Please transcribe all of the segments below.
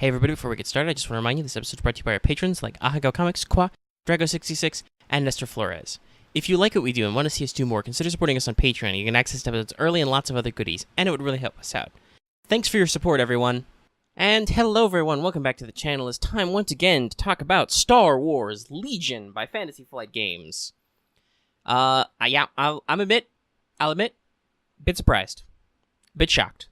Hey everybody, before we get started, I just want to remind you this episode is brought to you by our patrons like Ahago Comics, Qua, Drago66, and Nestor Flores. If you like what we do and want to see us do more, consider supporting us on Patreon. You can access episodes early and lots of other goodies, and it would really help us out. Thanks for your support, everyone. And hello everyone, welcome back to the channel. It's time once again to talk about Star Wars Legion by Fantasy Flight Games. I'll admit, bit surprised, bit shocked.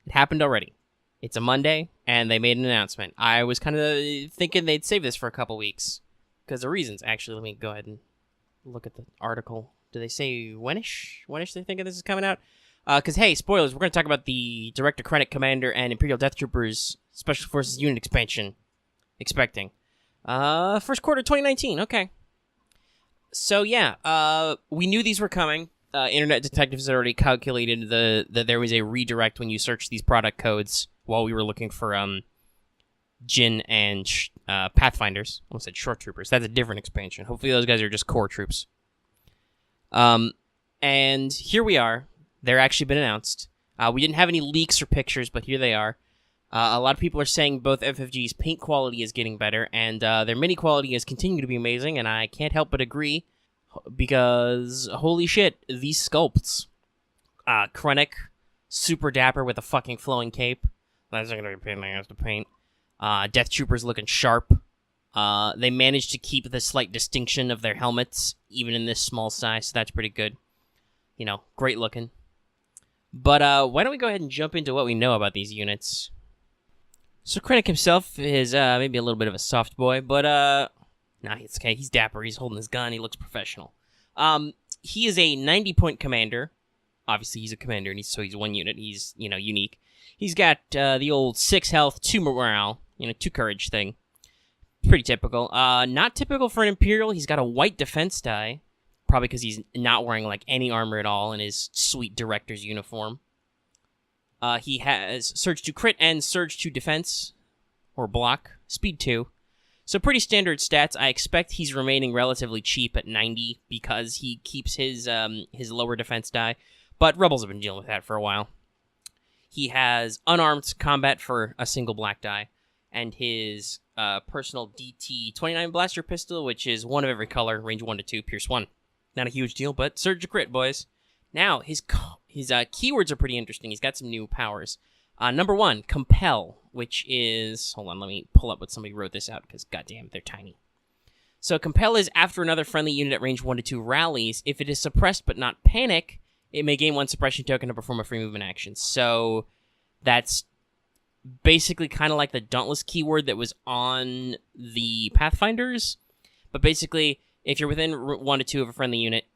It happened already. It's a Monday, and they made an announcement. I was kind of thinking they'd save this for a couple weeks, because of reasons. Actually, let me go ahead and look at the article. Do they say whenish they think this is coming out? Because, hey, spoilers, we're going to talk about the Director Krennic Commander and Imperial Deathtroopers Special Forces Unit expansion. Expecting. First quarter 2019, okay. So, yeah, we knew these were coming. Internet detectives had already calculated that there was a redirect when you search these product codes while we were looking for Jin and Pathfinders. I almost said Short Troopers. That's a different expansion. Hopefully those guys are just core troops. And here we are. They're actually been announced. We didn't have any leaks or pictures, but here they are. A lot of people are saying both FFG's paint quality is getting better, and their mini quality is continuing to be amazing, and I can't help but agree, because holy shit, these sculpts. Krennic, super dapper with a fucking flowing cape. That's not gonna be a pain in the ass to paint. Deathtroopers looking sharp. They managed to keep the slight distinction of their helmets, even in this small size, so that's pretty good. You know, great looking. But why don't we go ahead and jump into what we know about these units. So Krennic himself is maybe a little bit of a soft boy, but nah, it's okay. He's dapper. He's holding his gun. He looks professional. He is a 90-point commander. Obviously, he's a commander, and he's one unit. He's, unique. He's got the old 6 health, 2 morale, 2 courage thing. Pretty typical. Not typical for an Imperial. He's got a white defense die. Probably because he's not wearing, any armor at all in his sweet Director's uniform. He has Surge to Crit and Surge to Defense, or Block, Speed 2. So pretty standard stats. I expect he's remaining relatively cheap at 90 because he keeps his lower defense die. But Rebels have been dealing with that for a while. He has unarmed combat for a single black die, and his personal DT-29 blaster pistol, which is 1 of every color, range 1 to 2, pierce 1. Not a huge deal, but Surge to Crit, boys. Now, his keywords are pretty interesting. He's got some new powers. Number 1, Compel, which is... Hold on, let me pull up what somebody wrote this out, because goddamn, they're tiny. So, Compel is after another friendly unit at range 1 to 2 rallies. If it is suppressed but not panic, it may gain 1 suppression token to perform a free movement action. So, that's basically kind of like the Dauntless keyword that was on the Pathfinders. But basically, if you're within 1 to 2 of a friendly unit,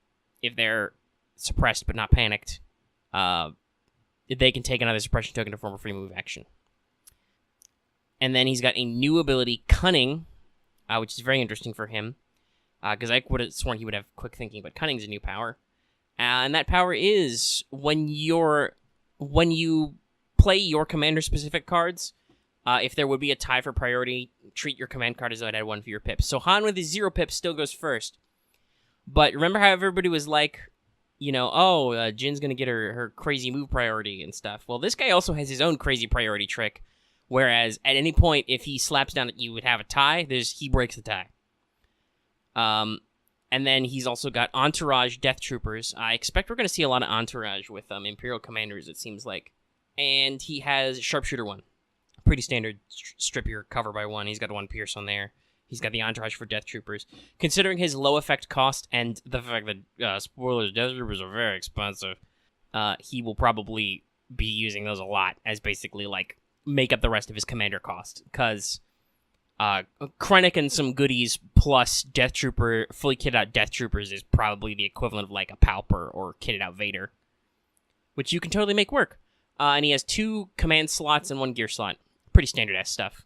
if they're suppressed but not panicked, they can take another suppression token to perform a free move action. And then he's got a new ability, Cunning, which is very interesting for him, because I would have sworn he would have quick thinking, but Cunning's a new power. And that power is when you play your commander-specific cards, if there would be a tie for priority, treat your command card as though it had 1 for your pips. So Han with his 0 pips still goes first. But remember how everybody was like, Jin's going to get her crazy move priority and stuff. Well, this guy also has his own crazy priority trick, whereas at any point, if he slaps down that you would have a tie, he breaks the tie. And then he's also got Entourage Deathtroopers. I expect we're going to see a lot of Entourage with Imperial Commanders, it seems like. And he has Sharpshooter 1. Pretty standard strip your cover by 1. He's got 1 pierce on there. He's got the Entourage for Deathtroopers. Considering his low effect cost and the fact that, spoilers, Deathtroopers are very expensive, he will probably be using those a lot as basically, make up the rest of his commander cost. Because Krennic and some goodies plus fully kitted out Deathtroopers is probably the equivalent of, a Palper or kitted out Vader. Which you can totally make work. And he has 2 command slots and 1 gear slot. Pretty standard-ass stuff.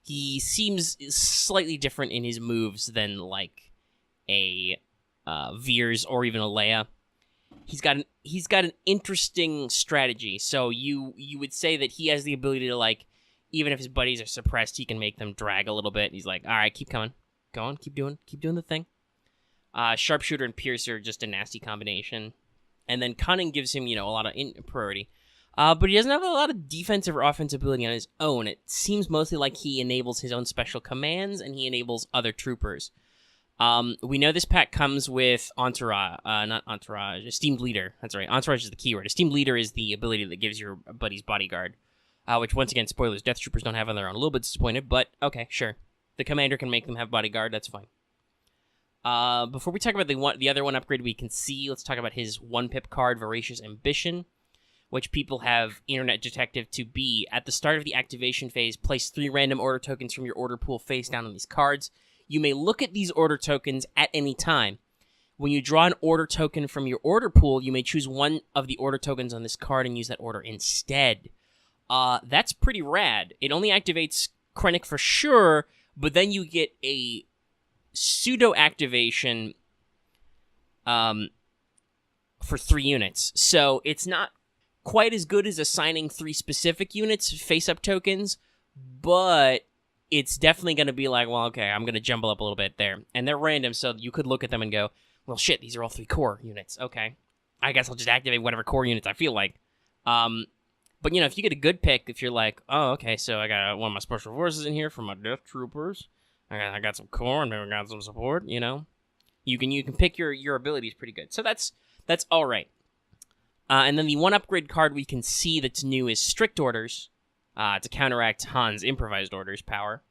He seems slightly different in his moves than, a Veers or even a Leia. He's got an interesting strategy. So you would say that he has the ability to, even if his buddies are suppressed, he can make them drag a little bit. He's like, all right, keep coming. Go on, keep doing the thing. Sharpshooter and Piercer, just a nasty combination. And then Cunning gives him, a lot of priority. But he doesn't have a lot of defensive or offensive ability on his own. It seems mostly like he enables his own special commands, and he enables other troopers. We know this pack comes with Entourage, not Entourage, Esteemed Leader. That's right, Entourage is the keyword. Esteemed Leader is the ability that gives your buddy's bodyguard, which, once again, spoilers, Death Troopers don't have on their own. A little bit disappointed, but okay, sure. The commander can make them have bodyguard, that's fine. Before we talk about the other one upgrade we can see, let's talk about his 1-pip card, Voracious Ambition, which people have Internet Detective to be. At the start of the activation phase, place 3 random order tokens from your order pool face down on these cards. You may look at these order tokens at any time. When you draw an order token from your order pool, you may choose one of the order tokens on this card and use that order instead. That's pretty rad. It only activates Krennic for sure, but then you get a pseudo-activation for 3 units. So it's not quite as good as assigning 3 specific units face-up tokens, but it's definitely going to be like, well, okay, I'm going to jumble up a little bit there. And they're random, so you could look at them and go, well, shit, these are all 3 core units. Okay. I guess I'll just activate whatever core units I feel like. But, if you get a good pick, if you're like, oh, okay, so I got one of my special forces in here for my Death Troopers. I got some core, and maybe I got some support, You can pick your abilities pretty good. So that's all right. And then the one upgrade card we can see that's new is Strict Orders, to counteract Han's Improvised Orders power.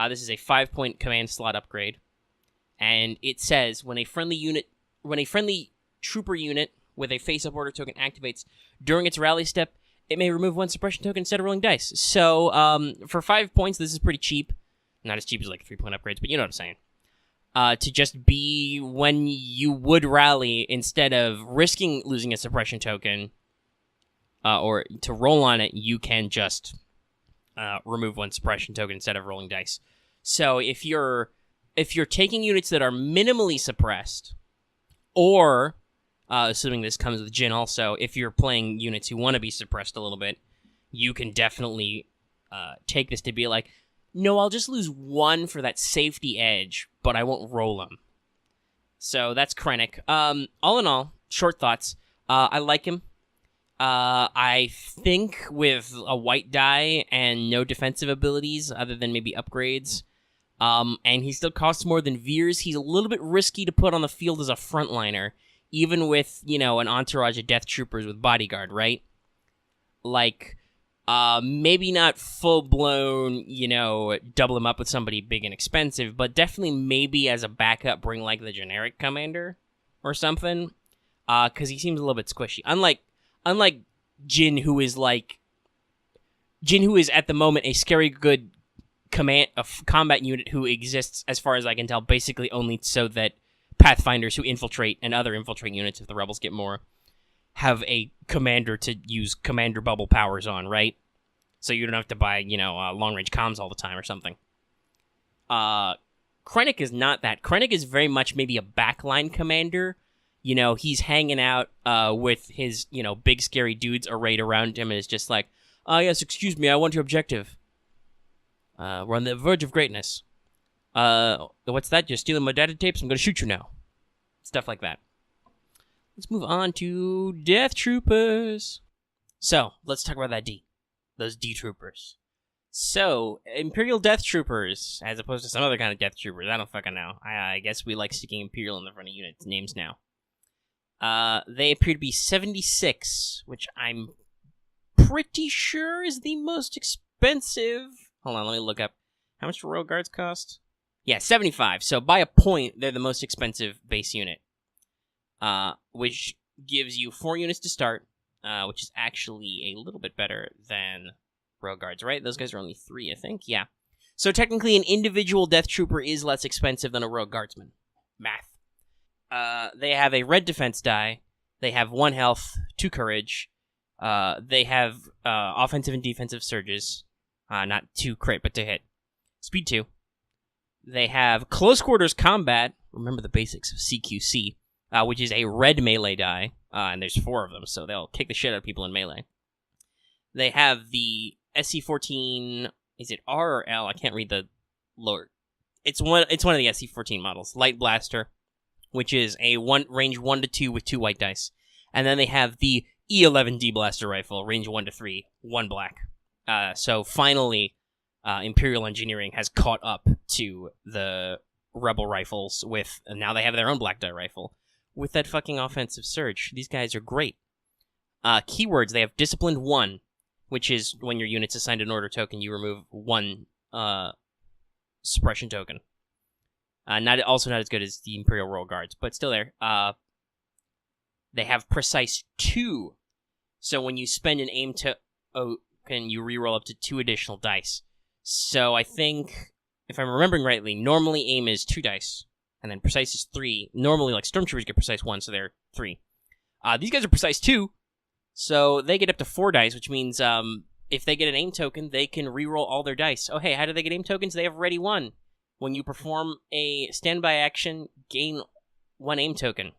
This is a 5-point command slot upgrade, and it says when a friendly trooper unit with a face-up order token activates during its rally step, it may remove 1 suppression token instead of rolling dice. So for 5 points, this is pretty cheap. Not as cheap as like 3-point upgrades, but you know what I'm saying. To just be when you would rally, instead of risking losing a suppression token, or to roll on it, you can just remove 1 suppression token instead of rolling dice. So if you're taking units that are minimally suppressed, or assuming this comes with Jin also, if you're playing units who want to be suppressed a little bit, you can definitely take this to be like, no, I'll just lose 1 for that safety edge, but I won't roll them. So that's Krennic. All in all, short thoughts. I like him. I think with a white die and no defensive abilities other than maybe upgrades, and he still costs more than Veers, he's a little bit risky to put on the field as a frontliner, even with, an entourage of Death Troopers with bodyguard, right? Like, maybe not full-blown, double him up with somebody big and expensive, but definitely maybe as a backup bring, like, the generic commander or something, because he seems a little bit squishy. Unlike Jin, who is at the moment a scary good combat unit who exists, as far as I can tell, basically only so that Pathfinders who infiltrate and other infiltrate units, if the rebels get more, have a commander to use commander bubble powers on, right? So you don't have to buy, long-range comms all the time or something. Krennic is not that. Krennic is very much maybe a backline commander. He's hanging out with his, big scary dudes arrayed around him, and is just like, oh, yes, excuse me, I want your objective. We're on the verge of greatness. What's that? You're stealing my data tapes? I'm going to shoot you now. Stuff like that. Let's move on to Death Troopers. So, let's talk about that D. Those D Troopers. So, Imperial Death Troopers, as opposed to some other kind of Death Troopers. I don't fucking know. I guess we like sticking Imperial in the front of unit names now. They appear to be 76, which I'm pretty sure is the most expensive. Hold on, let me look up. How much do Royal Guards cost? Yeah, 75. So, by a point, they're the most expensive base unit. Which gives you 4 units to start, which is actually a little bit better than Royal Guards, right? Those guys are only 3, I think. Yeah. So technically, an individual Death Trooper is less expensive than a Royal Guardsman. Math. They have a red defense die. They have 1 health, 2 courage. They have offensive and defensive surges. Not 2 crit, but to hit. Speed 2. They have close quarters combat. Remember the basics of CQC. Which is a red melee die, and there's 4 of them, so they'll kick the shit out of people in melee. They have the SC-14, is it R or L? I can't read the lower. It's one of the SC-14 models. Light Blaster, which is a range 1 to 2 with 2 white dice. And then they have the E11D blaster rifle, range 1 to 3, 1 black. So finally, Imperial Engineering has caught up to the Rebel rifles with, and now they have their own black dye rifle with that fucking offensive surge. These guys are great. Keywords, they have Disciplined 1, which is when your unit's assigned an order token, you remove 1 suppression token. Not as good as the Imperial Royal Guards, but still there. They have Precise 2, so when you spend an aim token, you reroll up to 2 additional dice. So I think, if I'm remembering rightly, normally aim is 2 dice, and then Precise is 3. Normally, like, Stormtroopers get Precise 1, so they're 3. These guys are Precise 2, so they get up to 4 dice, which means if they get an aim token, they can reroll all their dice. Oh, hey, how do they get aim tokens? They have Ready 1. When you perform a standby action, gain 1 aim token.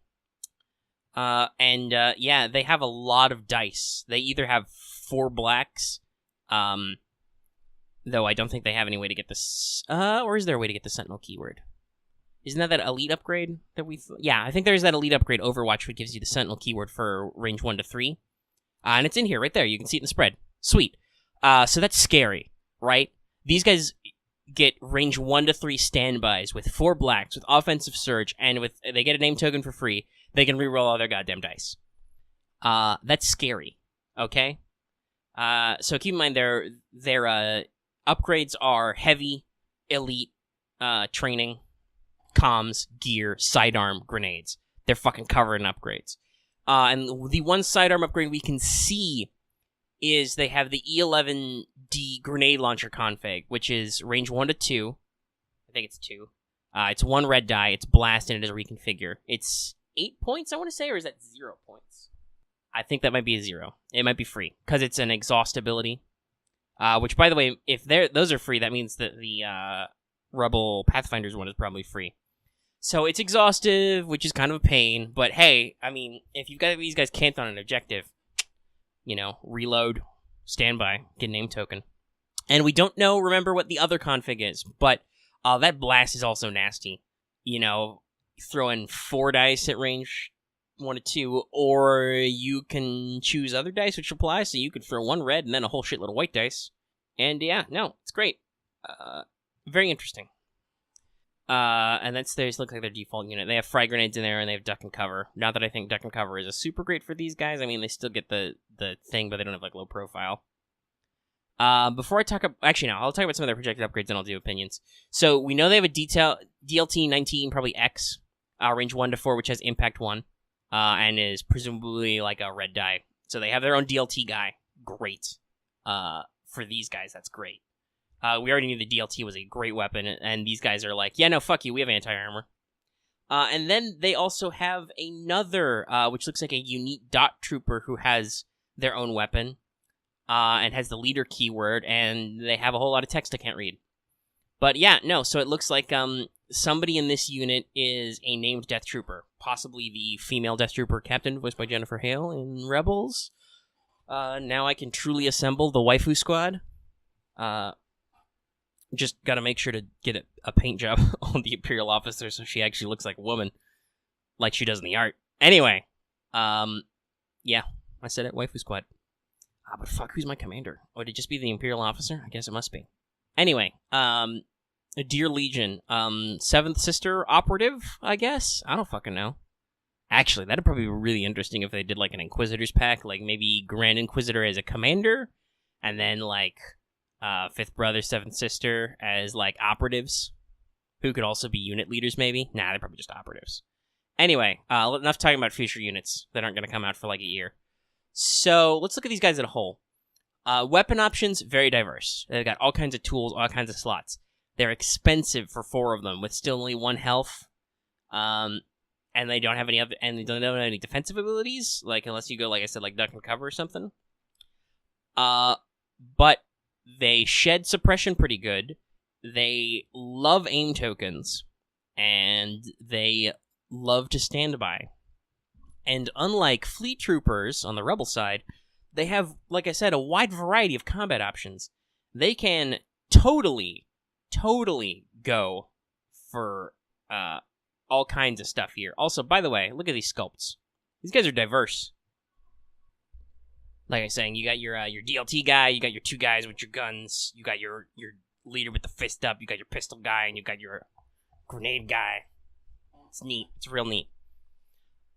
Yeah, they have a lot of dice. They either have 4 blacks, though I don't think they have any way to get this, or is there a way to get the Sentinel keyword? Isn't that elite upgrade that yeah, I think there's that elite upgrade Overwatch which gives you the Sentinel keyword for range 1 to 3. And it's in here, right there. You can see it in the spread. Sweet. So that's scary, right? These guys get range 1 to 3 standbys with 4 blacks, with offensive surge, and they get a name token for free. They can reroll all their goddamn dice. That's scary, okay? So keep in mind their upgrades are heavy, elite, training, comms, gear, sidearm, grenades. They're fucking covered in upgrades. And the one sidearm upgrade we can see is they have the E11D grenade launcher config, which is range 1 to 2. I think it's 2. It's 1 red die, it's blast, and it is a reconfigure. It's 8 points, I want to say, or is that 0 points? I think that might be a 0. It might be free, because it's an exhaust ability. Which, by the way, if those are free, that means that the Rebel Pathfinders one is probably free. So it's exhaustive, which is kind of a pain, but hey, I mean, if you've got these guys camped on an objective, reload, standby, get a name token. And we don't remember what the other config is, but that blast is also nasty. Throw in 4 dice at range 1 to 2, or you can choose other dice which apply, so you could throw 1 red and then a whole shitload of white dice. And yeah, no, it's great. Very interesting. And those look like their default unit. They have frag grenades in there, and they have duck and cover. Not that I think duck and cover is a super great for these guys. I mean, they still get the thing, but they don't have, low profile. Before I talk actually, no, I'll talk about some of their projected upgrades, and I'll do opinions. So, we know they have a DLT 19, probably X, range 1 to 4, which has impact 1, and is presumably, a red die. So, they have their own DLT guy. Great. For these guys, that's great. We already knew the DLT was a great weapon, and these guys are like, yeah, no, fuck you, we have anti-armor. And then they also have another, which looks like a unique dot trooper who has their own weapon, and has the leader keyword, and they have a whole lot of text I can't read. But yeah, no, so it looks like somebody in this unit is a named Death Trooper, possibly the female Death Trooper captain, voiced by Jennifer Hale in Rebels. Now I can truly assemble the waifu squad. Just gotta make sure to get a paint job on the Imperial officer so she actually looks like a woman, like she does in the art. Anyway, yeah, I said it, waifu squad. But fuck, who's my commander? Would it just be the Imperial officer? I guess it must be. Anyway, Dear Legion, 7th Sister operative, I guess? I don't fucking know. Actually, that'd probably be really interesting if they did, an Inquisitor's pack, maybe Grand Inquisitor as a commander, and then, 5th Brother, 7th Sister as, operatives, who could also be unit leaders, maybe? Nah, they're probably just operatives. Anyway, enough talking about future units that aren't going to come out for, a year. So, let's look at these guys as a whole. Weapon options, very diverse. They've got all kinds of tools, all kinds of slots. They're expensive for 4 of them, with still only 1 health. And they don't have any other, and they don't have any defensive abilities, unless you go, like I said, duck and cover or something. But they shed suppression pretty good. They love aim tokens, and they love to stand by. And unlike fleet troopers on the rebel side, they have, like I said, a wide variety of combat options. They can totally go for all kinds of stuff here. Also, by the way, look at these sculpts. These guys are diverse. Like I was saying, you got your DLT guy, you got your 2 guys with your guns, you got your leader with the fist up, you got your pistol guy, and you got your grenade guy. It's neat. It's real neat.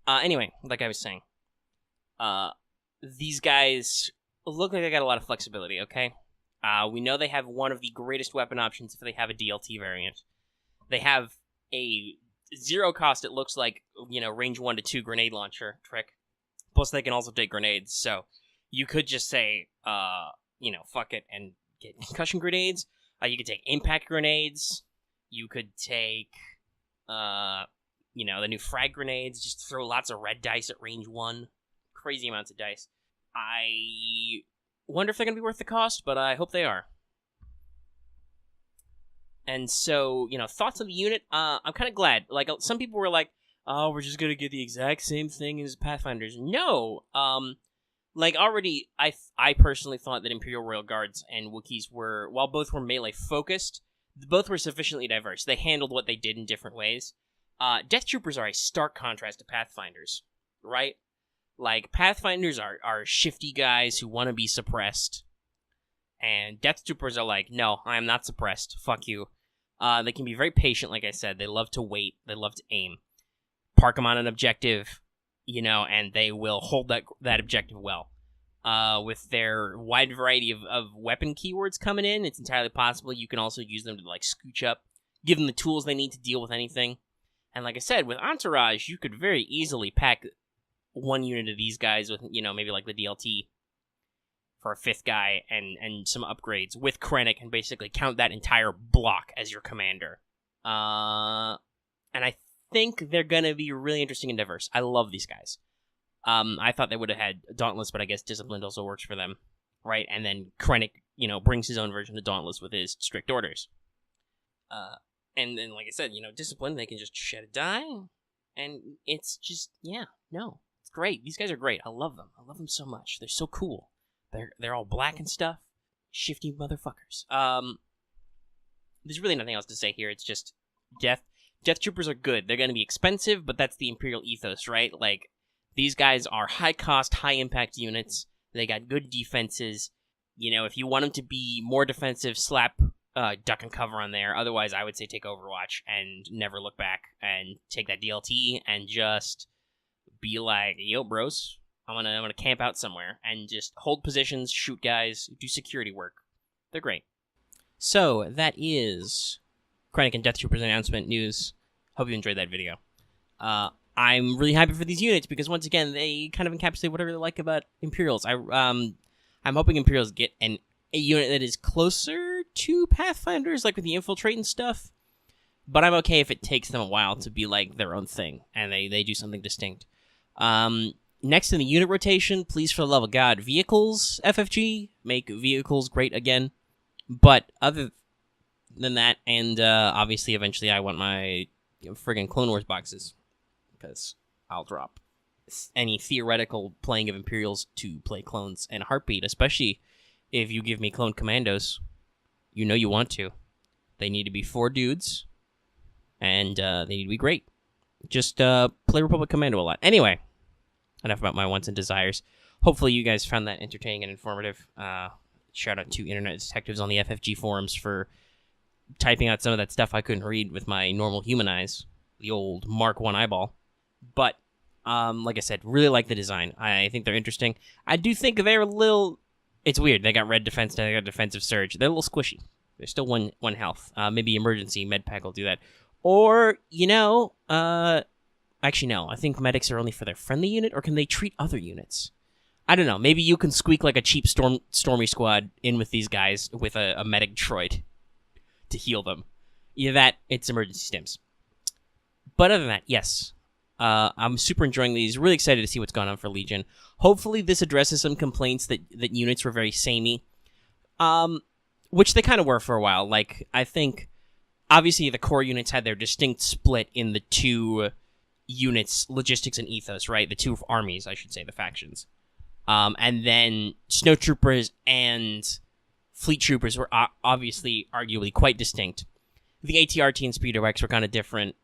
Anyway, like I was saying, these guys look like they got a lot of flexibility, okay? We know they have one of the greatest weapon options if they have a DLT variant. They have a 0 cost, it looks like, range 1 to 2 grenade launcher trick. Plus, they can also take grenades, so you could just say, fuck it, and get concussion grenades. You could take impact grenades. You could take, the new frag grenades. Just throw lots of red dice at range 1. Crazy amounts of dice. I wonder if they're going to be worth the cost, but I hope they are. And so, thoughts on the unit? I'm kind of glad. Like, some people were like, oh, we're just going to get the exact same thing as Pathfinders. No. Already, I personally thought that Imperial Royal Guards and Wookiees were, while both were melee-focused, both were sufficiently diverse. They handled what they did in different ways. Deathtroopers are a stark contrast to Pathfinders, right? Like, Pathfinders are shifty guys who want to be suppressed. And Deathtroopers are like, no, I am not suppressed. Fuck you. They can be very patient, like I said. They love to wait. They love to aim. Park them on an objective, and they will hold that objective well. With their wide variety of weapon keywords coming in, it's entirely possible you can also use them to, scooch up, give them the tools they need to deal with anything. And like I said, with Entourage, you could very easily pack one unit of these guys with, maybe the DLT for a 5th guy and some upgrades with Krennic and basically count that entire block as your commander. And I think they're going to be really interesting and diverse. I love these guys. I thought they would have had Dauntless, but I guess Disciplined also works for them, right? And then Krennic, brings his own version of Dauntless with his strict orders. And then, like I said, Disciplined, they can just shed a die, and it's just, it's great. These guys are great. I love them. I love them so much. They're so cool. They're all black and stuff. Shifty motherfuckers. There's really nothing else to say here. It's just Death Troopers are good. They're going to be expensive, but that's the Imperial ethos, right? Like, these guys are high-cost, high-impact units. They got good defenses. If you want them to be more defensive, slap Duck and Cover on there. Otherwise, I would say take Overwatch and never look back and take that DLT and just be like, yo, bros, I'm gonna camp out somewhere and just hold positions, shoot guys, do security work. They're great. So, that is Krennic and Deathtroopers announcement news. Hope you enjoyed that video. I'm really happy for these units because, once again, they kind of encapsulate whatever they like about Imperials. I'm hoping Imperials get a unit that is closer to Pathfinders, like with the Infiltrate and stuff. But I'm okay if it takes them a while to be like their own thing and they do something distinct. Next in the unit rotation, please, for the love of God, vehicles, FFG, make vehicles great again. But other than that, and obviously eventually I want my friggin' Clone Wars boxes, because I'll drop any theoretical playing of Imperials to play clones in a heartbeat, especially if you give me clone commandos. You know you want to. They need to be 4 dudes, and they need to be great. Just play Republic Commando a lot. Anyway, enough about my wants and desires. Hopefully you guys found that entertaining and informative. Shout out to Internet Detectives on the FFG forums for typing out some of that stuff I couldn't read with my normal human eyes. The old Mark 1 eyeball. But, like I said, really like the design. I think they're interesting. I do think they're a little... It's weird. They got red defense, they got defensive surge. They're a little squishy. They're still one health. Maybe emergency med pack will do that. Or, actually, no. I think medics are only for their friendly unit, or can they treat other units? I don't know. Maybe you can squeak like a cheap Stormy Squad in with these guys with a medic droid to heal them. Either that, it's emergency stims. But other than that, yes. I'm super enjoying these. Really excited to see what's going on for Legion. Hopefully this addresses some complaints that units were very samey. Which they kind of were for a while. Like, I think, obviously the core units had their distinct split in the 2 units, logistics and ethos, right? The 2 armies, I should say, the factions. And then Snowtroopers and Fleet Troopers were obviously, arguably, quite distinct. The ATRT and Speeder X were kind of different.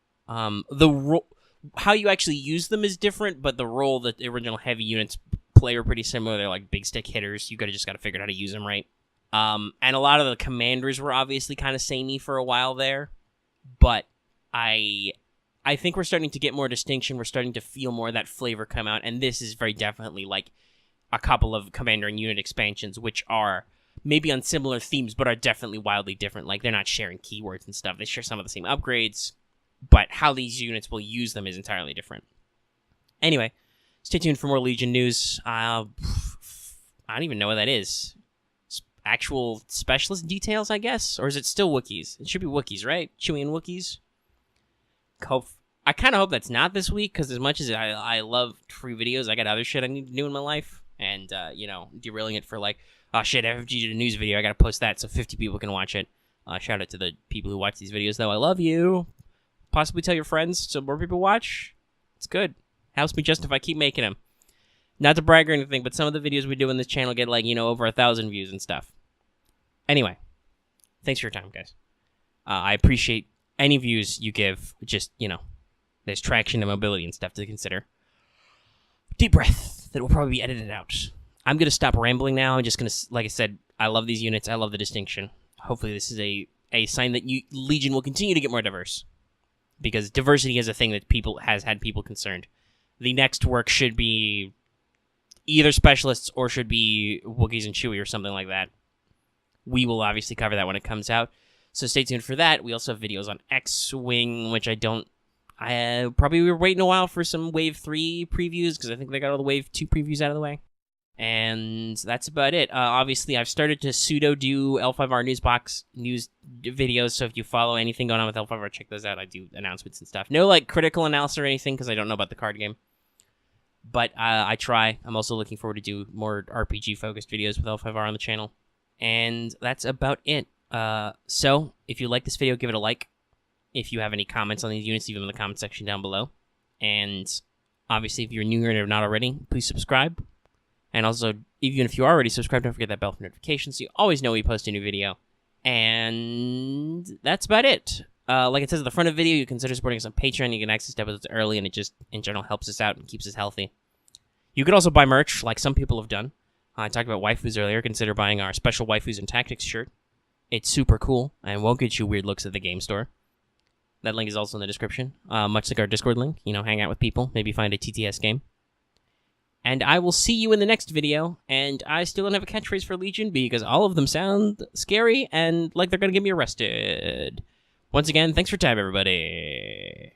How you actually use them is different, but the role that the original heavy units play are pretty similar. They're like big stick hitters. You just got to figure out how to use them right. And a lot of the commanders were obviously kind of samey for a while there, but I think we're starting to get more distinction. We're starting to feel more of that flavor come out, and this is very definitely like a couple of commander and unit expansions, which are maybe on similar themes, but are definitely wildly different. Like, they're not sharing keywords and stuff. They share some of the same upgrades, but how these units will use them is entirely different. Anyway, stay tuned for more Legion news. I don't even know what that is. Actual specialist details, I guess? Or is it still Wookiees? It should be Wookiees, right? Chewie and Wookiees? I kind of hope that's not this week, because as much as I love free videos, I got other shit I need to do in my life. And, derailing it for like, oh shit, FFG did a news video, I gotta post that so 50 people can watch it. Shout out to the people who watch these videos, though. I love you. Possibly tell your friends so more people watch. It's good. Helps me justify keep making them. Not to brag or anything, but some of the videos we do on this channel get like, over 1,000 views and stuff. Anyway, thanks for your time, guys. I appreciate any views you give. Just, there's traction and mobility and stuff to consider. Deep breath. That will probably be edited out. I'm going to stop rambling now. I'm just going to, like I said, I love these units. I love the distinction. Hopefully this is a sign that Legion will continue to get more diverse. Because diversity is a thing that has had people concerned. The next work should be either specialists or should be Wookiees and Chewie or something like that. We will obviously cover that when it comes out. So stay tuned for that. We also have videos on X-Wing, which I probably we were waiting a while for some Wave 3 previews, because I think they got all the Wave 2 previews out of the way. And that's about it. Obviously, I've started to pseudo-do L5R news videos, so if you follow anything going on with L5R, check those out. I do announcements and stuff. No, like, critical analysis or anything, because I don't know about the card game. But I try. I'm also looking forward to do more RPG-focused videos with L5R on the channel. And that's about it. So, if you like this video, give it a like. If you have any comments on these units, leave them in the comment section down below. And, obviously, if you're new here and have not already, please subscribe. And also, even if you are already subscribed, don't forget that bell for notifications so you always know when we post a new video. And that's about it. Like it says at the front of the video, you consider supporting us on Patreon. You can access episodes early, and it just, in general, helps us out and keeps us healthy. You could also buy merch, like some people have done. I talked about waifus earlier. Consider buying our special waifus and tactics shirt. It's super cool, and won't get you weird looks at the game store. That link is also in the description. Much like our Discord link. Hang out with people. Maybe find a TTS game. And I will see you in the next video. And I still don't have a catchphrase for Legion because all of them sound scary and like they're going to get me arrested. Once again, thanks for your time, everybody.